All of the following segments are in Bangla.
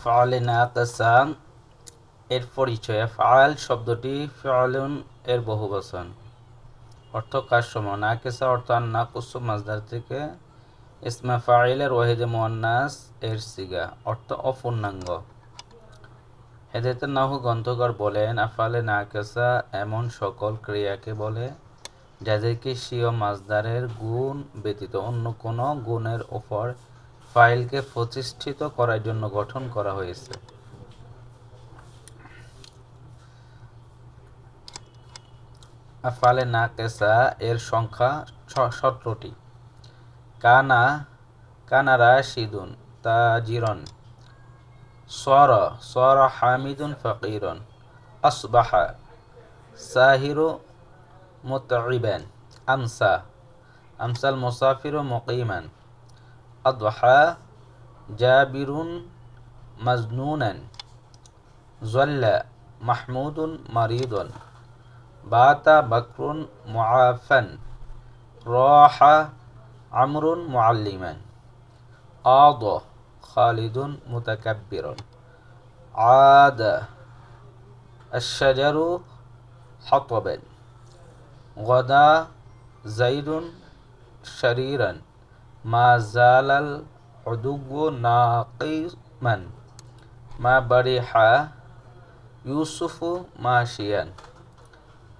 আফআলে নাকিসা এর পরিচয়। আফআল শব্দটি ফিউলুন এর বহুবচন, অর্থ কাজসমূহ। নাকিসা অর্থ নাকুসু মাজদার থেকে, ইসমে ফাইলের ওয়াহিদে মুয়ান্নাস এর সিগা, অর্থ অপূর্ণাঙ্গ। হেদায়েতুন নাহু গ্রন্থকার বলেন, আফআলে নাকিসা এমন সকল ক্রিয়াকে বলে যাদেরকে স্বীয় মাজদারের গুণ ব্যতীত অন্য কোনো গুণের উপর ফাইলকে প্রতিষ্ঠিত করার জন্য গঠন করা হয়েছে। আফআলে নাকিসা এর সংখ্যা 17টি। কানা রাশিদুন তাজিরন, সারা হামিদুন ফাকিরন, আসবাহা সাহিরু মুতঈবান, আমসাল মুসাফিরু মুকিমান, আদহা জাবিরুন মাজনুনান, যাল্লা মাহমুদুন মারিদুন, বাতা বকরুন মুআফান, রাহা আমরুন মুআল্লিমান, আদ খালিদুন মুতাকাব্বিরুন, আদা আশ-শাজারু হাতাবান, গাদা যাইদুন শারীরান, মা জালাল উদুও্বু নাকিমান, মা বারিহা ইউসুফু মাশিয়ান,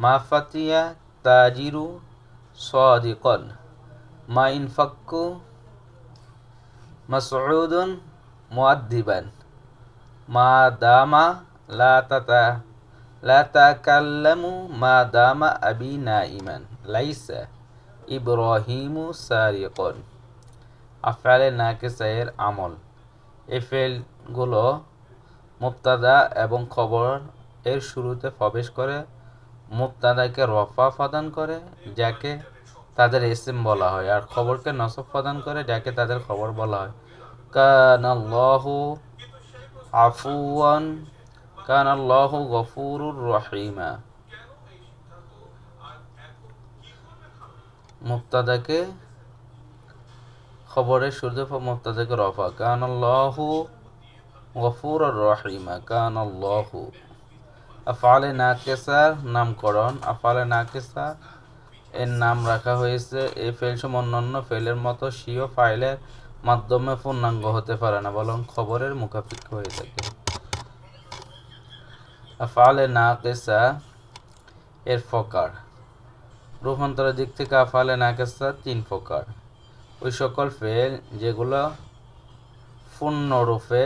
মা ফাতিয়া তাজিরু সাদিকান, মা ইনফাক্কু মাসউদুন মুআদ্দিবান, মা দামা লা তাকাল্লামু মা দামা আবি নাইমান, লাইসা ইব্রাহিমু সারিকান। আফআলে নাকিসা এর আমল। এই ফেলগুলো মুবতাদা এবং খবর এর শুরুতে প্রবেশ করে, মুবতাদাকে রফা প্রদান করে যাকে তাদের ইসম বলা হয়, আর খবরকে নসব প্রদান করে যাকে তাদের খবর বলা হয়। কানাল্লাহু আফুওয়ান, কানাল্লাহু গফুরুর রহিমা। মুবতাদাকে খবরের শুরুতে মুবতাদাকে রফা, কানাল্লাহু গফুরুর রহিমা, কানাল্লাহু। আফআলে নাকিসার নামকরণ। আফআলে নাকিসা এর নাম রাখা হয়েছে এই ফেলসমূহ অন্যান্য ফেলের মতো স্বীয় ফাইলের মাধ্যমে পূর্ণাঙ্গ হতে পারে না, বরং খবরের মুখাপেক্ষ হয়ে থাকে। আফআলে নাকিসা এর প্রকার। রূপান্তরের দিক থেকে আফআলে নাকিসা 3 প্রকার। ওই সকল ফেল যেগুলো পূর্ণরূপে